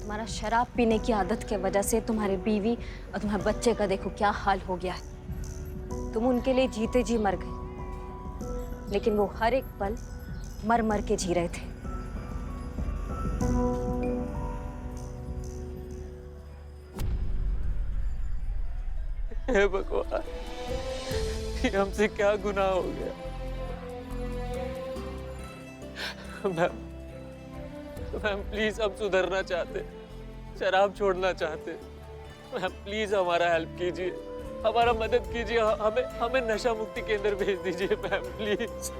तुम्हारा शराब पीने की आदत की वजह से तुम्हारी बीवी और तुम्हारे बच्चे का देखो क्या हाल हो गया है। तुम उनके लिए जीते जी मर गए, लेकिन वो हर एक पल मर मर के जी रहे थे। हे भगवान, ये हमसे क्या गुनाह हो गया। मैम, मैम प्लीज हम सुधरना चाहते, शराब छोड़ना चाहते। मैम प्लीज हमारा हेल्प कीजिए, हमारा मदद कीजिए, हमें हमें नशा मुक्ति केंद्र भेज दीजिए मैम प्लीज।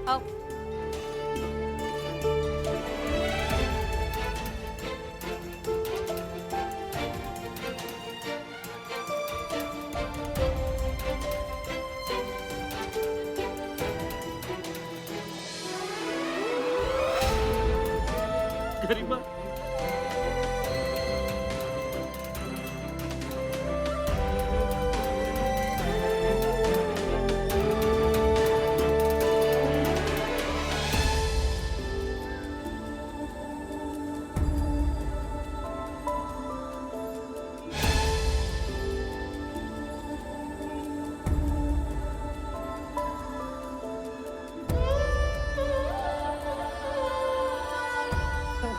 आओ। गरिमा,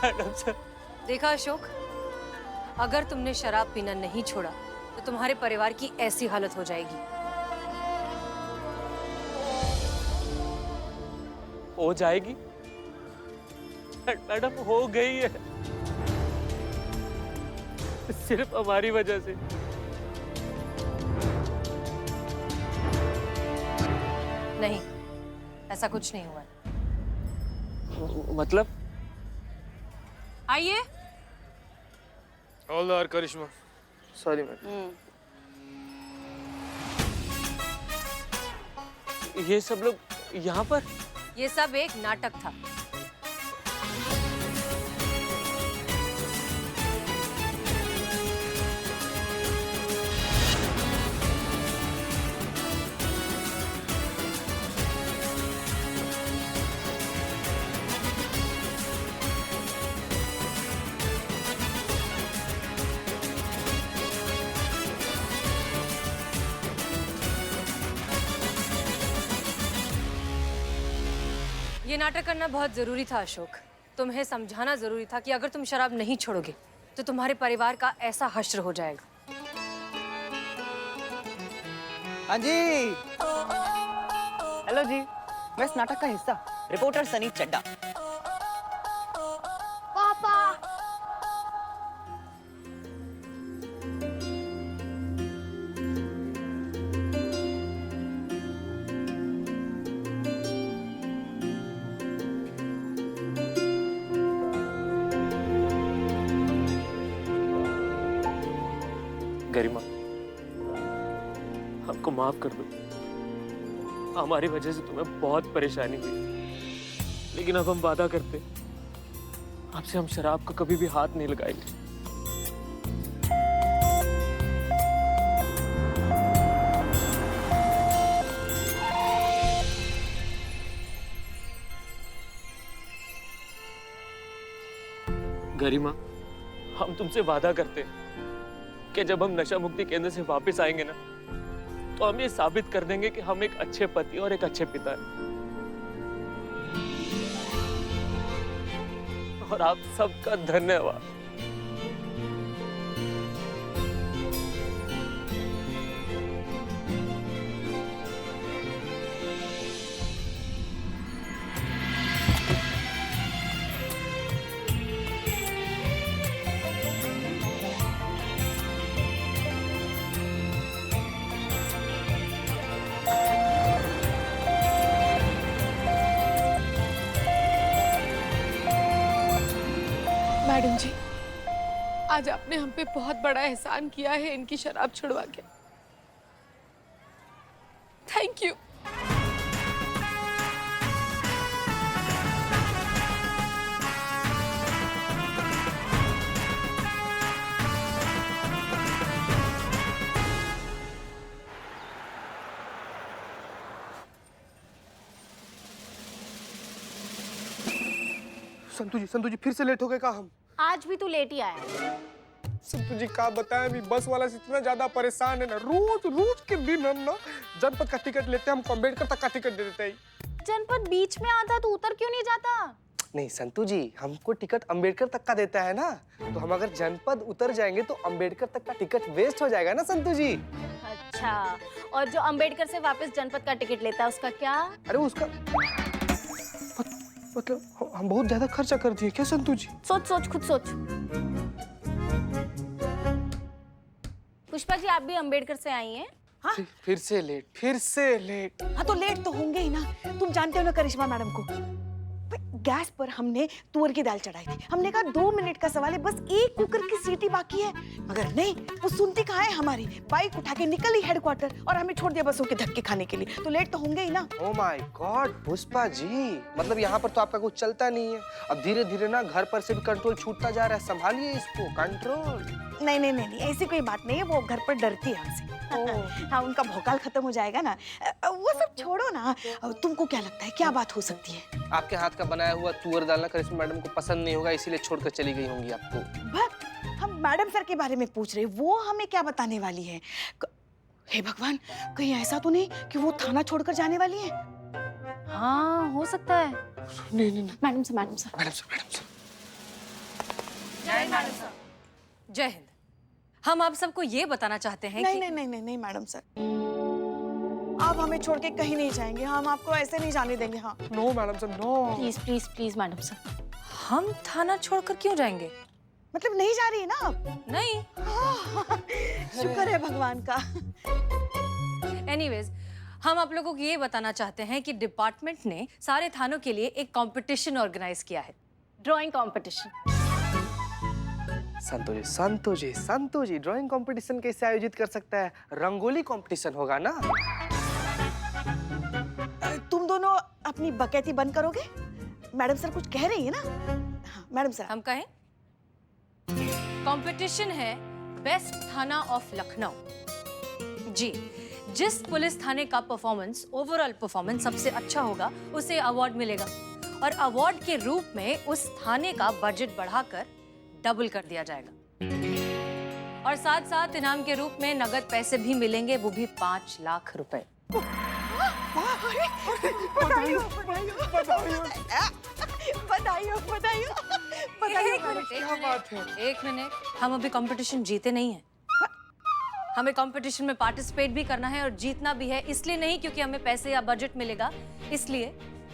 मैडम सर। देखा अशोक, अगर तुमने शराब पीना नहीं छोड़ा तो तुम्हारे परिवार की ऐसी हालत हो जाएगी। हो जाएगी मैडम, हो गई है, सिर्फ हमारी वजह से। नहीं, ऐसा कुछ नहीं हुआ है। मतलब? आइए। हवलदार करिश्मा, सॉरी मैडम। ये सब लोग यहाँ पर? ये सब एक नाटक था। ये नाटक करना बहुत जरूरी था अशोक। तुम्हें समझाना जरूरी था कि अगर तुम शराब नहीं छोड़ोगे तो तुम्हारे परिवार का ऐसा हश्र हो जाएगा। हाँ जी। हेलो जी, मैं इस नाटक का हिस्सा रिपोर्टर सनी चड्डा। पापा। गरिमा, हमको माफ कर दो, हमारी वजह से तुम्हें बहुत परेशानी हुई, लेकिन अब हम वादा करते, आपसे हम शराब को कभी भी हाथ नहीं लगाएंगे। गरिमा, हम तुमसे वादा करते हैं कि जब हम नशा मुक्ति केंद्र से वापस आएंगे ना, तो हम ये साबित कर देंगे कि हम एक अच्छे पति और एक अच्छे पिता हैं। और आप सबका धन्यवाद। मैडम जी, आज आपने हम पे बहुत बड़ा एहसान किया है इनकी शराब छुड़वा के। Thank you. संतू जी फिर से लेट हो गए का हम? आज भी तू लेट ही आया। संतू जी का बताएं, अभी बस वाला से इतना ज्यादा परेशान है ना, रोज रोज के दिन हम ना जनपद का टिकट लेते हैं, हम अम्बेडकर तक का टिकट दे देते हैं। जनपद बीच में आता तो उतर क्यों नहीं जाता? नहीं संतू जी, हमको टिकट अम्बेडकर तक का देता है ना, तो हम अगर जनपद उतर जाएंगे तो अम्बेडकर तक का टिकट वेस्ट हो जाएगा ना संतू जी। अच्छा, और जो अंबेडकर से वापस जनपद का टिकट लेता है उसका क्या? अरे उसका मतलब हम बहुत ज्यादा खर्चा कर दिए क्या संतू जी? सोच सोच, खुद सोच। पुष्पा जी, आप भी अंबेडकर से आई हैं? हाँ? फिर से लेट। हाँ तो लेट तो होंगे ही ना। तुम जानते हो ना करिश्मा मैडम को, गैस पर हमने तुअर की दाल चढ़ाई थी। हमने कहा 2 मिनट का सवाल है, बस एक कुकर की सीटी बाकी है, मगर नहीं, वो सुनती कहाँ है हमारी। बाइक उठा के निकली हेडक्वार्टर और हमें छोड़ दिया बसों के धक्के खाने के लिए। तो लेट तो होंगे ही ना। Oh my God Pushpa ji, मतलब यहाँ पर तो आपका कुछ चलता नहीं है। अब धीरे धीरे ना घर पर से भी कंट्रोल छूटता जा रहा है, संभालिए इसको, कंट्रोल। नहीं, ऐसी कोई बात नहीं है। वो घर पर डरती है हमसे। हाँ, उनका भौकाल खत्म हो जाएगा ना। वो सब छोड़ो ना। तुमको क्या लगता है क्या बात हो सकती है? आपके हाथ का बनाया हुआ तुअर दाल ना करिश्मा मैडम को पसंद नहीं होगा, इसीलिए छोड़कर चली गई होंगी आपको। बस हम मैडम सर के बारे में पूछ रहे, वो हमें क्या बताने वाली है? हे भगवान, कहीं ऐसा तो नहीं कि वो थाना छोड़कर जाने वाली है? हाँ, हो सकता है। नहीं। Madam sir. जय हिंद। हम आप सबको ये बताना चाहते हैं कि नहीं मैडम सर, आप हमें छोड़ के कहीं नहीं जाएंगे। हम आपको ऐसे नहीं जाने देंगे। हाँ, no madam sir, no. Please madam sir. हम थाना छोड़कर क्यों जाएंगे? मतलब नहीं जा रही है ना आप? नहीं। शुक्र है भगवान का। एनीवेज, हम आप लोगों को ये बताना चाहते हैं कि डिपार्टमेंट ने सारे थानों के लिए एक कंपटीशन ऑर्गेनाइज किया है। Drawing competition. संतो जी ड्राइंग कंपटीशन कैसे आयोजित कर सकता है? रंगोली कंपटीशन होगा ना। तुम दोनों अपनी बकैती बंद करोगे? मैडम सर कुछ कह रही है ना। हाँ, मैडम सर हम कहें कंपटीशन है बेस्ट थाना ऑफ लखनऊ। जी, जिस पुलिस थाने का परफॉर्मेंस, ओवरऑल परफॉर्मेंस सबसे अच्छा होगा उसे अवार्ड मिलेगा, और अवार्ड के रूप में उस थाने का बजट बढ़ाकर डबल कर दिया जाएगा, और साथ साथ इनाम के रूप में नगद पैसे भी मिलेंगे, वो भी 5 लाख रुपए। एक मिनट, हम अभी कंपटीशन जीते नहीं हैं। हमें कंपटीशन में पार्टिसिपेट भी करना है और जीतना भी है। इसलिए नहीं क्योंकि हमें पैसे या बजट मिलेगा, इसलिए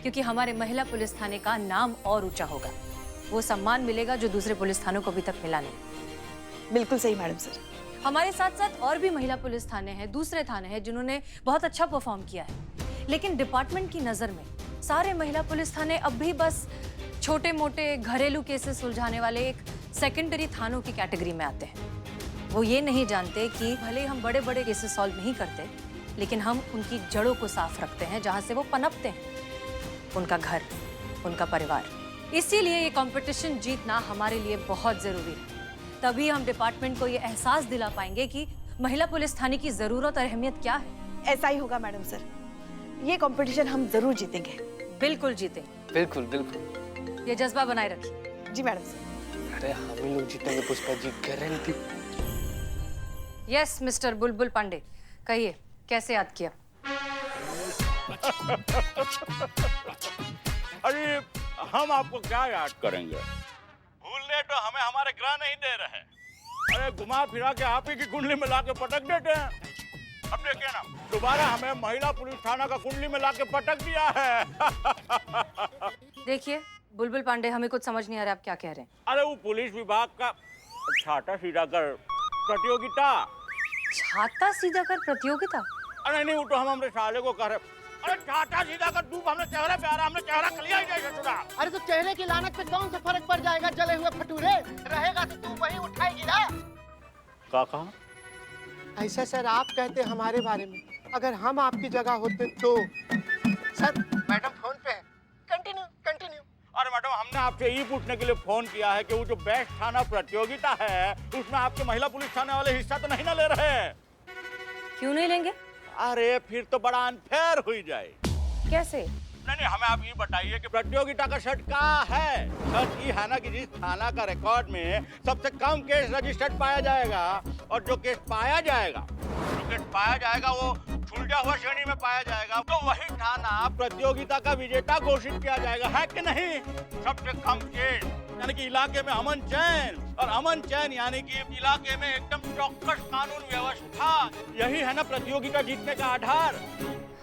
क्योंकि हमारे महिला पुलिस थाने का नाम और ऊंचा होगा। वो सम्मान मिलेगा जो दूसरे पुलिस थानों को अभी तक मिला नहीं। बिल्कुल सही मैडम सर। हमारे साथ साथ और भी महिला पुलिस थाने हैं, दूसरे थाने हैं जिन्होंने बहुत अच्छा परफॉर्म किया है, लेकिन डिपार्टमेंट की नजर में सारे महिला पुलिस थाने अब भी बस छोटे मोटे घरेलू केसेस सुलझाने वाले एक सेकेंडरी थानों की कैटेगरी में आते हैं। वो ये नहीं जानते कि भले हम बड़े बड़े केसेस सॉल्व नहीं करते, लेकिन हम उनकी जड़ों को साफ रखते हैं जहाँ से वो पनपते हैं, उनका घर, उनका परिवार। इसीलिए ये कंपटीशन जीतना हमारे लिए बहुत जरूरी है। तभी हम डिपार्टमेंट को ये एहसास दिला पाएंगे कि महिला पुलिस थाने की जरूरत और अहमियत क्या है। ऐसा ही होगा मैडम सर, ये कंपटीशन हम जरूर जीतेंगे। बिल्कुल जीतेंगे। बिल्कुल। ये जज्बा बनाए रखिए। जी मैडम सर। अरे हम ही लोग जीतेंगे Pushpa ji, guarantee. Yes mister बुलबुल पांडे, कहिए कैसे याद किया? अरे हम आपको क्या याद करेंगे, भूलने तो हमें हमारे ग्रह नहीं दे रहे। अरे घुमा फिरा के आप ही की कुंडली में लाके पटक देते हैं। अब देखिए ना, दोबारा हमें महिला पुलिस थाना का कुंडली में लाके पटक दिया है। देखिए बुलबुल पांडे, हमें कुछ समझ नहीं आ रहा आप क्या कह रहे हैं। अरे वो पुलिस विभाग का छाता सीधा कर प्रतियोगिता। छाता सीधा कर प्रतियोगिता? अरे नहीं, वो तो हम हमारे साले को कह रहे। अरे छाता सीधा कर, धूप हमने चेहरे पे आ रहा, हमने चेहरा कलिया ही नहीं छुड़ा। अरे तो चेहरे की लानत पे कौन सा फर्क पड़ जाएगा? जले हुए भटूरे रहेगा तो तू वही उठाएगी ना। क्या कहा? ऐसा सर आप कहते हमारे बारे में, अगर हम आपकी जगह होते तो। सर मैडम फोन पे है, कंटिन्यू। अरे मैडम, हमने आपसे ये पूछने के लिए फोन किया है कि वो जो बेस्ट थाना प्रतियोगिता है उसमें आपके महिला पुलिस थाने वाले हिस्सा तो नहीं ना ले रहे हैं? क्यों नहीं लेंगे? अरे फिर तो बड़ा अनफेयर हुई जाए। कैसे? नहीं, हमें आप ये बताइए कि प्रतियोगिता का शर्त क्या है? शर्त ये है ना कि जिस थाना का रिकॉर्ड में सबसे कम केस रजिस्टर्ड पाया जाएगा और जो केस पाया जाएगा वो छूटा हुआ श्रेणी में पाया जाएगा, तो वही थाना प्रतियोगिता का विजेता घोषित किया जाएगा, है कि नहीं? सबसे कम केस यानी कि इलाके में अमन चैन, और अमन चैन यानी कि इलाके में एकदम चौकस कानून व्यवस्था, यही है ना प्रतियोगिता जीतने का आधार।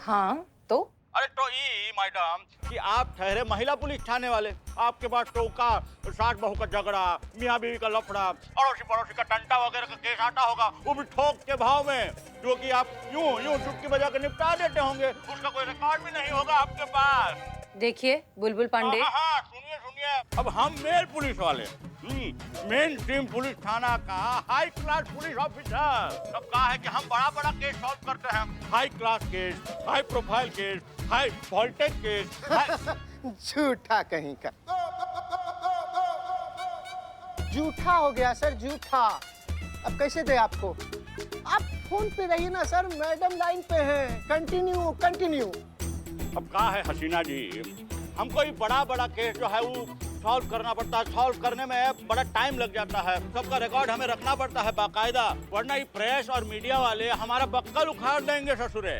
हाँ तो अरे तो ये मैडम कि आप ठहरे महिला पुलिस थाने वाले, आपके पास टोका, सास बहू का झगड़ा, मियाँ बीवी का लफड़ा, अड़ोसी पड़ोसी का टंटा वगैरह का केस आता होगा, वो भी ठोक के भाव में, जो कि आप यूं चुटकी बजा के निपटा देते होंगे, उसका कोई रिकॉर्ड भी नहीं होगा आपके पास। देखिए बुलबुल पांडे, हाँ, सुनिए, अब हम मेल पुलिस वाले, मेन स्ट्रीम पुलिस थाना का हाई क्लास पुलिस ऑफिसर, सब कहा है कि हम बड़ा केस सॉल्व करते हैं, high class case, high profile case, high voltage case. झूठा कहीं का, झूठा हो गया सर, झूठा। अब कैसे दे आपको? आप फोन पे रहिए ना सर, मैडम लाइन पे हैं। कंटिन्यू। अब कहा है हसीना जी, हमको ये बड़ा केस जो है वो सॉल्व करना पड़ता है, सॉल्व करने में बड़ा टाइम लग जाता है, सबका रिकॉर्ड हमें रखना पड़ता है बाकायदा, वरना ये प्रेस और मीडिया वाले हमारा बक्कल उखाड़ देंगे ससुरे।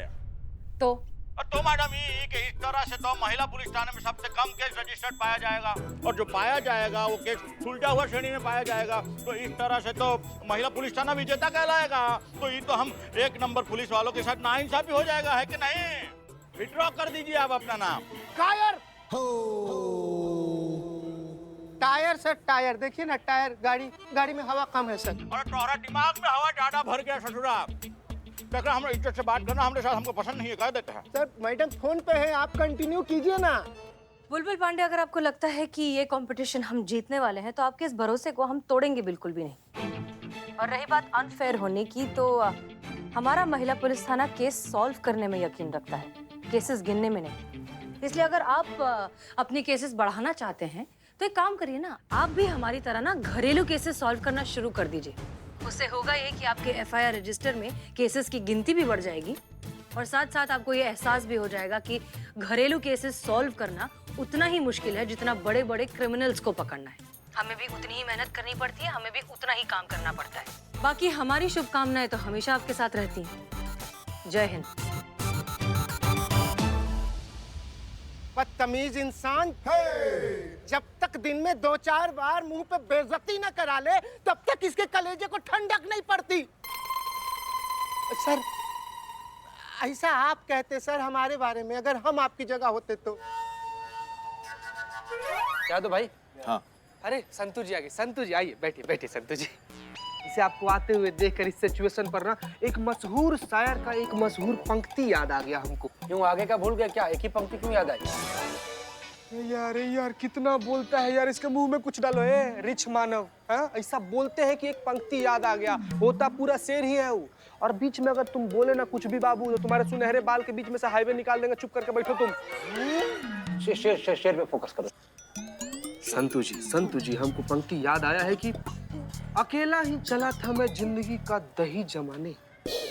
तो मैडम ये कि इस तरह से तो महिला पुलिस थाने में सबसे कम केस रजिस्टर्ड पाया जाएगा, और जो पाया जाएगा वो केस सुलझा हुआ श्रेणी में पाया जाएगा, तो इस तरह से तो महिला पुलिस थाना विजेता कहलाएगा। तो ये तो हम 1 नंबर पुलिस वालों के साथ नाइंसाफी हो जाएगा, है कि नहीं? विड्रॉ कर दीजिए आप अपना नाम। टायर सर, टायर देखिए ना, टायर गाड़ी में हवा कम है सर। और तुम्हारा दिमाग में हवा ज्यादा भर गया ससुरा। देखो हम इज्जत से बात करना हमारे साथ हमको पसंद नहीं है, कह देते हैं। सर मैडम फोन पे है, आप कंटिन्यू कीजिए ना। बुलबुल पांडे, अगर आपको लगता है कि ये कंपटीशन हम जीतने वाले हैं तो आपके इस भरोसे को हम तोड़ेंगे बिल्कुल भी नहीं। और रही बात अनफेयर होने की, तो हमारा महिला पुलिस थाना केस सॉल्व करने में यकीन रखता है, केसेस गिनने में नहीं। इसलिए अगर आप अपनी केसेस बढ़ाना चाहते हैं तो एक काम करिए ना, आप भी हमारी तरह ना घरेलू केसेस सॉल्व करना शुरू कर दीजिए। उससे होगा ये कि आपके FIR रजिस्टर में केसेस की गिनती भी बढ़ जाएगी, और साथ साथ आपको ये एहसास भी हो जाएगा कि घरेलू केसेस सॉल्व करना उतना ही मुश्किल है जितना बड़े क्रिमिनल्स को पकड़ना है। हमें भी उतनी ही मेहनत करनी पड़ती है, हमें भी उतना ही काम करना पड़ता है। बाकी हमारी शुभकामनाएं तो हमेशा आपके साथ रहती हैं। जय हिंद। बदतमीज इंसान, जब तक दिन में 2-4 बार मुंह पे बेइज्जती न करा ले तब तक इसके कलेजे को ठंडक नहीं पड़ती। सर ऐसा आप कहते सर हमारे बारे में, अगर हम आपकी जगह होते तो। क्या दो भाई? हाँ। अरे संतू जी आ गए। संतू जी आइए, बैठिए संतू जी। इसे आपको आते हुए देखकर इस सिचुएशन पर ना एक मशहूर शायर का एक मशहूर पंक्ति याद आ गया हमको। क्यों आगे का भूल गया क्या? एक ही पंक्ति क्यों याद आई? यार कितना बोलता है यार, इसके मुंह में कुछ डालो है, रिच मानव। हाँ, ऐसा बोलते हैं कि एक पंक्ति याद आ गया, होता पूरा शेर ही है वो। और बीच में अगर तुम बोले ना कुछ भी बाबू, तो तुम्हारे सुनहरे बाल के बीच में से हाईवे निकाल देंगे। चुप करके बैठो तुम। शेर पे फोकस करो। संतू जी हमको पंक्ति याद आया है कि अकेला ही चला था मैं जिंदगी का दही जमाने,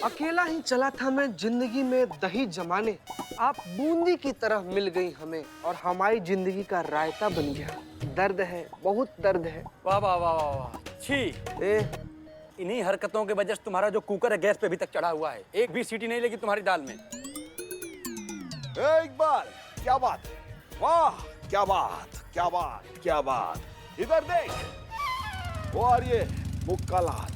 अकेला ही चला था मैं जिंदगी में दही जमाने, आप बूंदी की तरह मिल गई हमें और हमारी जिंदगी का रायता बन गया। दर्द है, बहुत दर्द है। वाह वाह वाह वाह। छी, इन्हीं हरकतों के वजह से तुम्हारा जो कुकर है गैस पे अभी तक चढ़ा हुआ है, एक भी सीटी नहीं लगी तुम्हारी दाल में। इकबाल, क्या बात है? वाह, क्या बात। इधर देख, वो और ये मुक्कालात।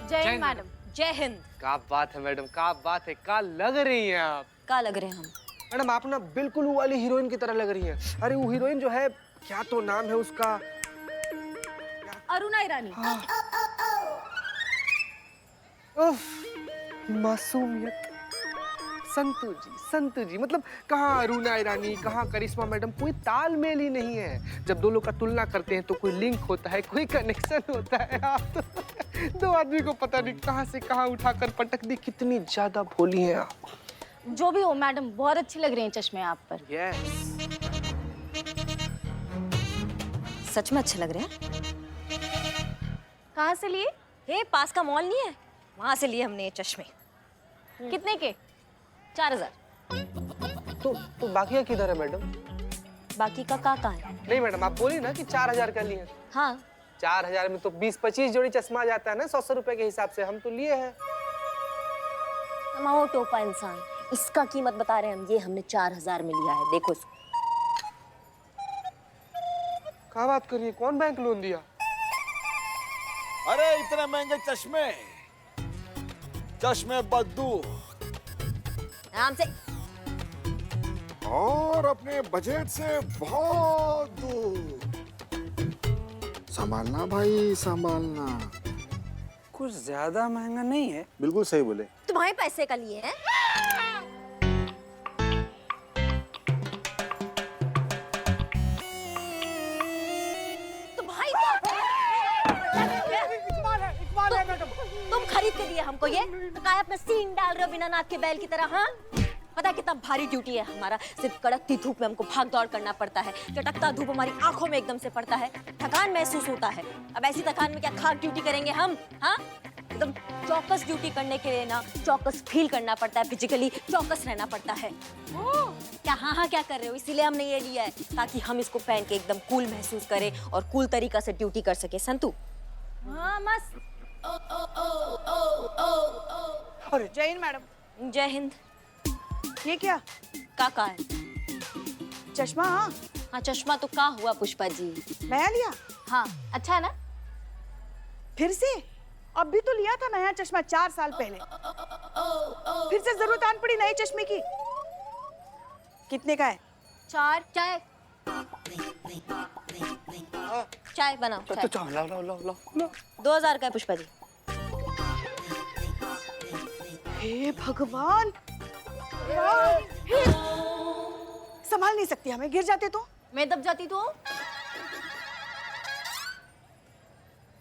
जय हिंद मैडम। जय हिंद। क्या बात है मैडम, क्या बात है, क्या लग रही हैं आप? का लग रहे हैं हम? मैडम आप ना बिल्कुल वो वाली हीरोइन की तरह लग रही हैं। अरे वो हीरोइन जो है, क्या तो नाम है उसका? अरुणा ईरानी। उफ, मासूमियत। संतू जी मतलब कहाँ अरुणा ईरानी, कहाँ करिश्मा मैडम, कोई तालमेल ही नहीं है। जब दो लोग का तुलना करते हैं तो कोई लिंक होता है, कोई कनेक्शन होता है। आप तो दो आदमी को पता नहीं कहाँ से कहाँ उठाकर पटक दी। कितनी ज्यादा भोली हैं आप। जो भी हो मैडम, बहुत अच्छी लग रही हैं चश्मे आप पर। यस। सच में अच्छे लग रहे हैं। कहाँ से लिए? हे, पास का मॉल नहीं है, वहां से लिए हमने ये चश्मे। कितने के? 4000। तो बाकी का किधर है मैडम? बाकी का कहाँ है? नहीं मैडम, आप बोली ना कि 4000 का लिए। हाँ 4000 में तो 20-25 जोड़ी चश्मा आ जाता है ना, 100 रुपए के हिसाब से। हम तो लिए हैं। वो टोपा इंसान, इसका कीमत बता रहे हैं हम। ये हमने 4000 में लिया है, देखो इसको। कहाँ बात करिए, कौन बैंक लोन दिया? अरे इतने महंगे चश्मे, चश्मे बद्दू आराम से। और अपने बजट से बहुत दूर। संभालना भाई, संभालना। कुछ ज्यादा महंगा नहीं है। बिल्कुल सही बोले। तुम्हारे पैसे का लिए है। तुम खरीद के दिए हमको ये, तो काय अपना सीन डाल रहे हो बिना नाक के बैल की तरह? हाँ, पता है कितना भारी ड्यूटी है हमारा। सिर्फ कड़कती धूप में हमको भाग दौड़ करना पड़ता है, चटकता धूप हमारी आंखों में एकदम से पड़ता है, थकान महसूस होता है। अब ऐसी थकान में क्या खाक ड्यूटी करेंगे हम? हाँ, एकदम चौकस ड्यूटी करने के लिए ना चौकस फील करना पड़ता है, फिजिकली चौकस रहना पड़ता है। क्या हाँ हाँ क्या कर रहे हो? इसीलिए हमने ये लिया है ताकि हम इसको पहन के एकदम कूल महसूस करें और कूल तरीका से ड्यूटी कर सके। संतु? हाँ मस्त। अरे जय हिंद मैडम। जय हिंद। ये क्या? का है? चश्मा? हाँ चश्मा तो का हुआ पुष्पा जी? नया लिया? हाँ अच्छा है ना? फिर से? अब भी तो लिया था नया चश्मा 4 साल पहले। फिर से जरूरत आन पड़ी नए चश्मे की। कितने का है? 4। चाय चाय बनाओ। चाय। तो लाओ। 2000 का है पुष्पा जी। हे भगवान, संभाल नहीं सकती हमें, गिर जाते तो? मैं दब जाती तो?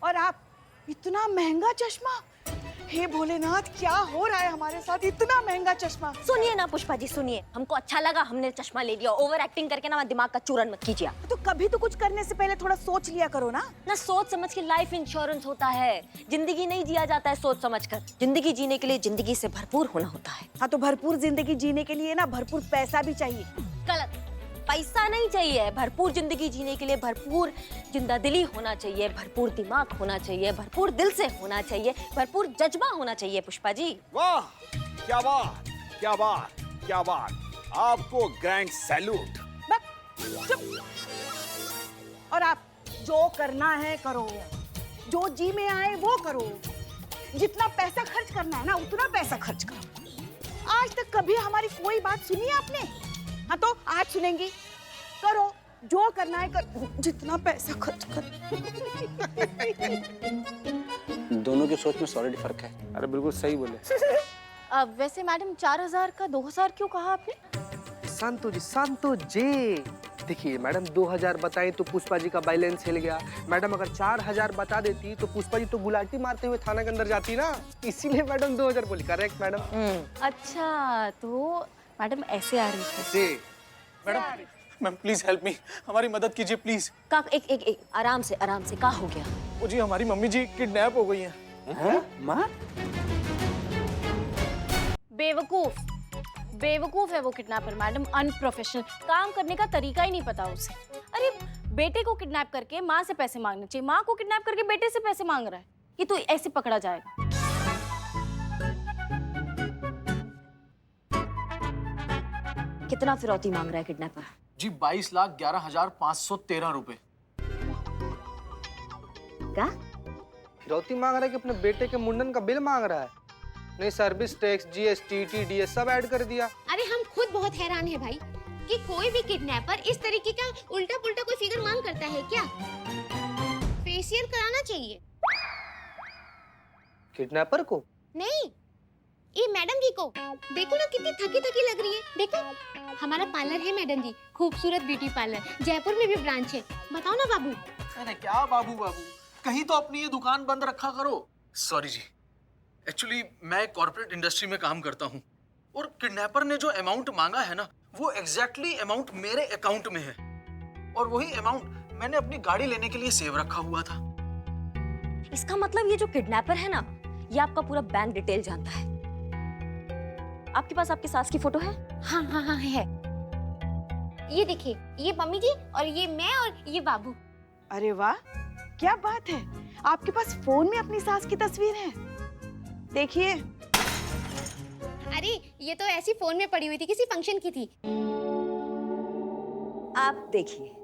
और आप इतना महंगा चश्मा? हे भोलेनाथ, क्या हो रहा है हमारे साथ? इतना महंगा चश्मा। सुनिए ना पुष्पा जी, सुनिए, हमको अच्छा लगा, हमने चश्मा ले लिया। ओवर एक्टिंग करके ना दिमाग का चूरन मत कीजिए। तो कभी तो कुछ करने से पहले थोड़ा सोच लिया करो ना। ना सोच समझ के लाइफ इंश्योरेंस होता है। जिंदगी नहीं जिया जाता है सोच समझ कर। जिंदगी जीने के लिए जिंदगी से भरपूर होना होता है। हाँ, तो भरपूर जिंदगी जीने के लिए ना भरपूर पैसा भी चाहिए। गलत, पैसा नहीं चाहिए। भरपूर जिंदगी जीने के लिए भरपूर जिंदादिली होना चाहिए, भरपूर दिमाग होना चाहिए, भरपूर दिल से होना चाहिए, भरपूर जज्बा होना चाहिए पुष्पा जी। वाह, क्या बात, क्या बात, क्या बात। आपको ग्रैंड सैल्यूट। और आप जो करना है करो, जो जी में आए वो करो। जितना पैसा खर्च करना है ना उतना पैसा खर्च करो। आज तक कभी हमारी कोई बात सुनी है आपने? हाँ, तो आज सुनेंगी। करो, जो करना है कर, जितना पैसा खर्च कर। दोनों की सोच में सॉलिड फर्क है। अरे बिल्कुल सही बोले। वैसे मैडम 4000 का 2000 क्यों कहा आपने? शांतो जी। देखिए मैडम, 2000 बताई तो पुष्पा जी का बैलेंस हिल गया। मैडम अगर 4000 बता देती तो पुष्पा जी तो गुलाटी मारते हुए थाना के अंदर जाती ना। इसीलिए मैडम 2000 बोली। Correct madam. अच्छा, तो मैडम ऐसे आ रही थी। Madam, ma'am please help me, हमारी मदद कीजिए प्लीज। का एक आराम से का हो गया? वो जी हमारी मम्मी जी किडनैप हो गई हैं। माँ? बेवकूफ है वो किडनैपर मैडम, अनप्रोफेशनल। काम करने का तरीका ही नहीं पता उसे। अरे बेटे को किडनैप करके माँ से पैसे मांगने चाहिए, माँ को किडनैप करके बेटे से पैसे मांग रहा है। ये तो ऐसे पकड़ा जाएगा। कितना फिरौती मांग रहा है किडनैपर? जी 22,11,513 रुपए। क्या? फिरौती मांग रहा है कि अपने बेटे के मुंडन का बिल मांग रहा है? नहीं, सर्विस टैक्स, जीएसटी, टीडीएस सब ऐड कर दिया। अरे हम खुद बहुत हैरान है भाई कि कोई भी किडनैपर इस तरीके का उल्टा पुल्टा कोई फिगर मांग करता है क्या? फेशियल कराना चाहिए। किडनैपर को? नहीं, ये मैडम जी को। देखो ना कितनी थकी थकी लग रही है। देखो, हमारा पार्लर है मैडम जी, खूबसूरत ब्यूटी पार्लर। जयपुर में भी ब्रांच है। बताओ ना बाबू। अरे क्या बाबू, कहीं तो अपनी ये दुकान बंद रखा करो। सॉरी जी, एक्चुअली मैं कॉर्पोरेट इंडस्ट्री में काम करता हूँ और किडनैपर ने जो अमाउंट मांगा है ना, वो एग्जैक्टली अमाउंट मेरे अकाउंट में है और वही अमाउंट मैंने अपनी गाड़ी लेने के लिए सेव रखा हुआ था। इसका मतलब ये जो किडनैपर है ना, ये आपका पूरा बैंक डिटेल जानता है। आपके पास आपकी सास की फोटो है? हाँ हाँ हाँ है। ये देखिए, ये मम्मी जी और ये मैं और ये बाबू। अरे वाह, क्या बात है, आपके पास फोन में अपनी सास की तस्वीर है। देखिए। अरे ये तो ऐसी फोन में पड़ी हुई थी, किसी फंक्शन की थी। आप देखिए,